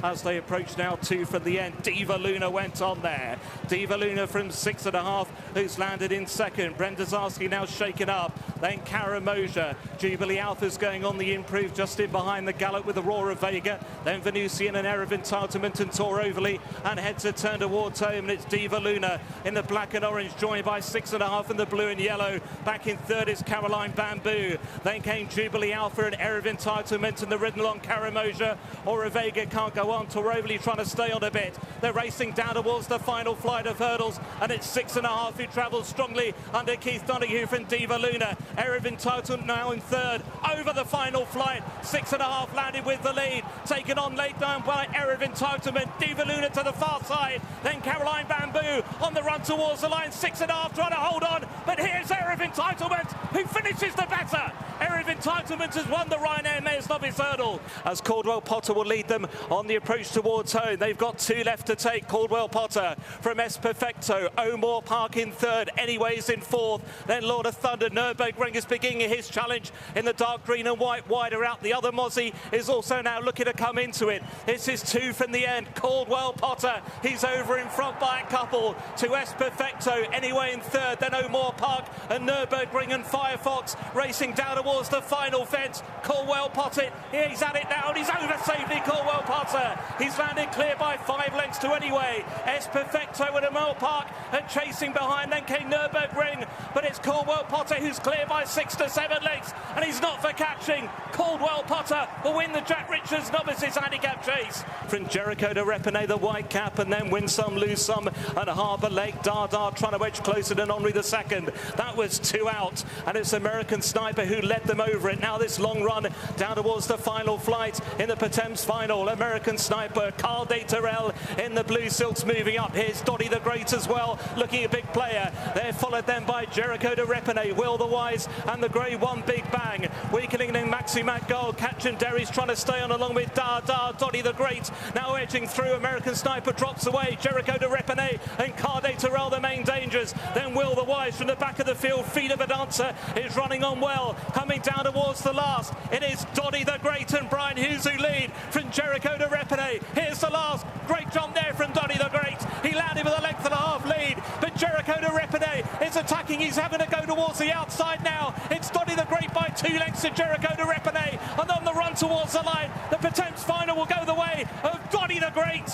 as they approach now 2 from the end. Diva Luna went on there. Diva Luna from 6.5, who's landed in second. Brenda Zarski now shaken up. Then Karamoja. Jubilee Alpha's going on the improve, just in behind the gallop with Aurora Vega. Then Venusian and Erev Entitlement and Tor Overly, and heads are turned towards home, and it's Diva Luna in the black and orange, joined by 6.5 in the blue and yellow. Back in third is Caroline Bamboo. Then came Jubilee Alpha and Erev Entitlement, and the ridden along Karamoja. Aurora Vega can't go on. Tor Overly trying to stay on a bit. They're racing down towards the final flight of hurdles, and it's 6.5 who travels strongly under Keith Donoghue from Diva Luna. Erev Entitlement now in third over the final flight. 6.5 landed with the lead, taken on late down by Erev Entitlement. Diva Luna to the far side, then Caroline Bamboo on the run towards the line. 6.5 trying to hold on, but here's Erev Entitlement who finishes the better. Erev Entitlement has won the Ryanair Mayor's Novice Hurdle, as Caldwell Potter will lead them on the approach towards home. They've got 2 left to take. Caldwell Potter from S Perfecto, O'More Park in third, Anyways in fourth, then Lord of Thunder. Nürburgring is beginning his challenge in the dark green and white, wider out. The other Mozzie is also now looking to come into it. This is 2 from the end. Caldwell Potter, he's over in front by a couple to S Perfecto, Anyway in third, then O'More Park and Nürburgring and Firefox racing down towards the final fence. Caldwell Potter, he's at it now, and he's over safely. Caldwell Potter, he's landed clear by 5 lengths to Anyway. S Perfecto and O'More Park are chasing behind, then came Nürburgring, but it's Caldwell Potter who's clear by 6 to 7 lengths, and he's not for catching. Caldwell Potter will win the Jack Richards Novices Handicap Chase. From Jericho to Repine, the white cap, and then Win Some, Lose Some, and Harbour Lake. Dardar trying to edge closer than Henri II. That was 2 out, and it's American Sniper who led them over it. Now this long run down towards the final flight in the Pertemps final. American Sniper, Carl de Terrell in the blue silks moving up. Here's Dottie the Great as well, looking a big player. They're followed then by Jericho de Repine, Will the Wise, and the grey One Big Bang. Weakening in Maxi Mac Gold. Catching Derry's trying to stay on along with Dardar. Dottie the Great now edging through. American Sniper drops away. Jericho de Repine and Carl de Terrell the main dangers. Then Will the Wise from the back of the field. Feet of a Dancer is running on well. Coming down towards the last, it is Dottie the Great and Brian Hughes who lead from Jericho de Repine. Here's the last. Great jump there from Dottie the Great. He landed with a length and a half lead, but Jericho de Repine is attacking. He's having to go towards the outside now. It's Dottie the Great by 2 lengths to Jericho de Repine, and on the run towards the line, the Pertemps final will go the way of Dottie the Great.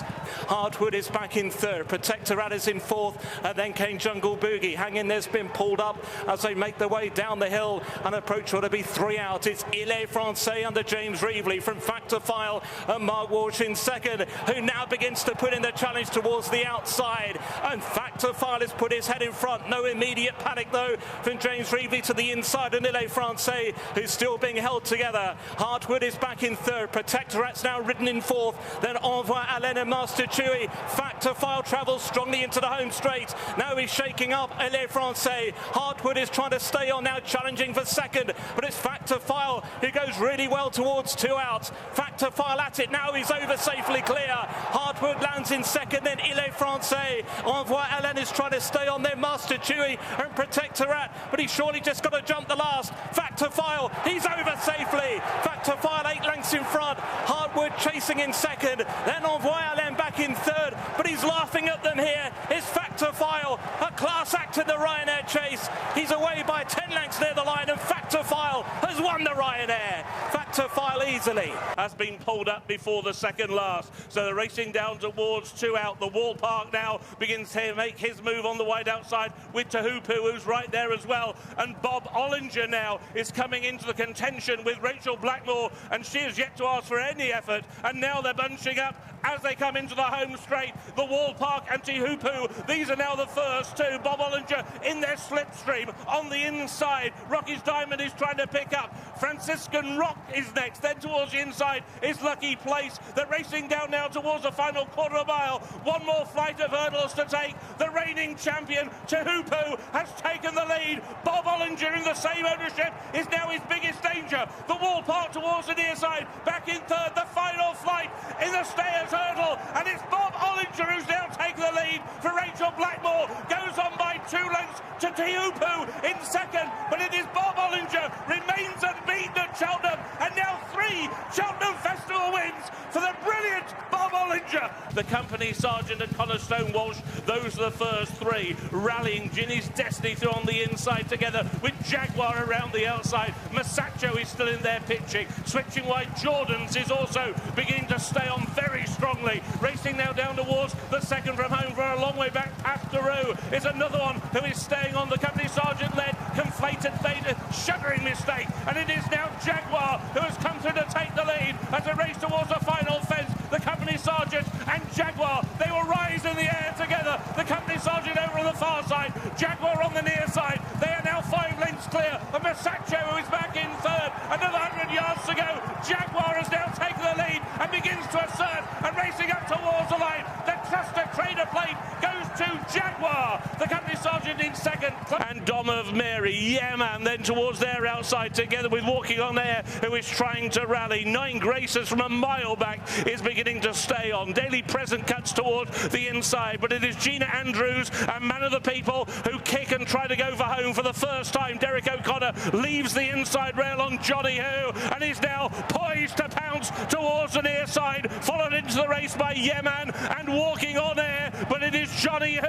Hardwood is back in third, Protectorat is in fourth, and then came Jungle Boogie. Hanging there's been pulled up as they make their way down the hill and approach what to be 3 out. It's Il Francais under James Reevely from Factor File, and Mark Walsh in second, who now begins to put in the challenge towards the outside, and Factor File has put his head in front. No immediate panic though from James Reevely to the inside, and Il Francais who's still being held together. Hardwood is back in third, Protectorat's now ridden in fourth, then Envoy Alain and Master Chewy. Factor File travels strongly into the home straight. Now he's shaking up Il Francais. Hardwood is trying to stay on now, challenging for second, but it's Factor File who goes really well towards 2 out. Factor File at it now, he's over safely clear. Hardwood lands in second, then Il Francais. Envoy Alain is trying to stay on there, Master Chewy and Protectorat, but he's surely just got to jump the last. Factor File, he's over safely. Factor File 8 lengths in front. Hardwood chasing in second, then Envoy Alain back in third, but he's laughing at them here. It's Factor File, a class act in the Ryanair Chase. He's away by 10 lengths near the line, and Factor File has won the Ryanair. Factor File easily has been pulled up before the second last, so they're racing down towards 2 out. The Wall Park now begins to make his move on the wide outside with Tahupu, who's right there as well, and Bob Ollinger now is coming into the contention with Rachel Blackmore, and she is yet to ask for any effort, and now they're bunching up as they come into the home straight. The Wall Park and Tahupu, these are now the first two. Bob Ollinger in their slipstream on the inside. Rocky's Diamond is trying to pick up. Franciscan Rock is next. Then towards the inside is Lucky Place. They're racing down now towards the final quarter of a mile. One more flight of hurdles to take. The reigning champion, Tahupu, has taken the lead. Bob Ollinger in the same ownership is now his biggest danger. The Wall Park towards the near side. Back in third, the final flight in the Stayers Hurdle. And it's Bob Ollinger who's now taken the lead for Rachel Blackmore. Goes on by 2 lengths to Tahupu in second. But it is Bob Ollinger remains unbeaten at Cheltenham. And now 3 Cheltenham Festival wins for the brilliant Bob Ollinger. Roger. The company sergeant and Connor Stonewalsh, those are the first three. Rallying Ginny's Destiny through on the inside together with Jaguar around the outside. Masacho is still in there pitching. Switching wide, Jordan's is also beginning to stay on very strongly. Racing now down towards the second from home for a long way back. Afteroo is another one who is staying on. The company sergeant led, conflated theta, shuddering mistake. And it is now Jaguar who has come through to take the lead as they race towards the final fence. The company sergeant and Jaguar, they will rise in the air together. The company sergeant over on the far side, Jaguar on the near side. They are now 5 lengths clear of Masacho, who is back in third. Another 100 yards to go. Jaguar has now taken the lead and begins to assert and racing up towards the line. The TrustATrader Plate goes to Jaguar. The company sergeant in second. And Dom of Mary, yeah man, then towards their outside together with Walking on Air, who is trying to rally. 9 Graces from a mile back is beginning to stay on. Daily Present cuts towards the inside, but it is Gina Andrews, a man of the people, who kick and try to go for home for the first time. Derek O'Connor leaves the inside rail on Johnny Who and is now poised to pounce towards the near side, followed into the race by Yeman and Walking on Air, but it is Johnny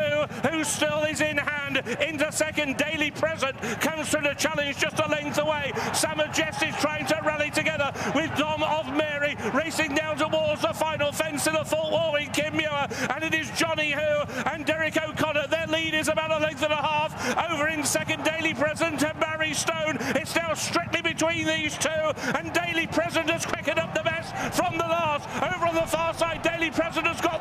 who still is in hand. Into second, Daily Present comes through the challenge just a length away. Summer Jess is trying to rally together with Dom of Mary, racing down towards the final fence in the full Warwick Kim Muir, and it is Johnny Who and Derek O'Connor. Their lead is about a length and a half. Over in second, Daily Present and Barry Stone. It's now strictly between these two, and Daily Present has quickened up the best from the last. Over on the far side, Daily Present has got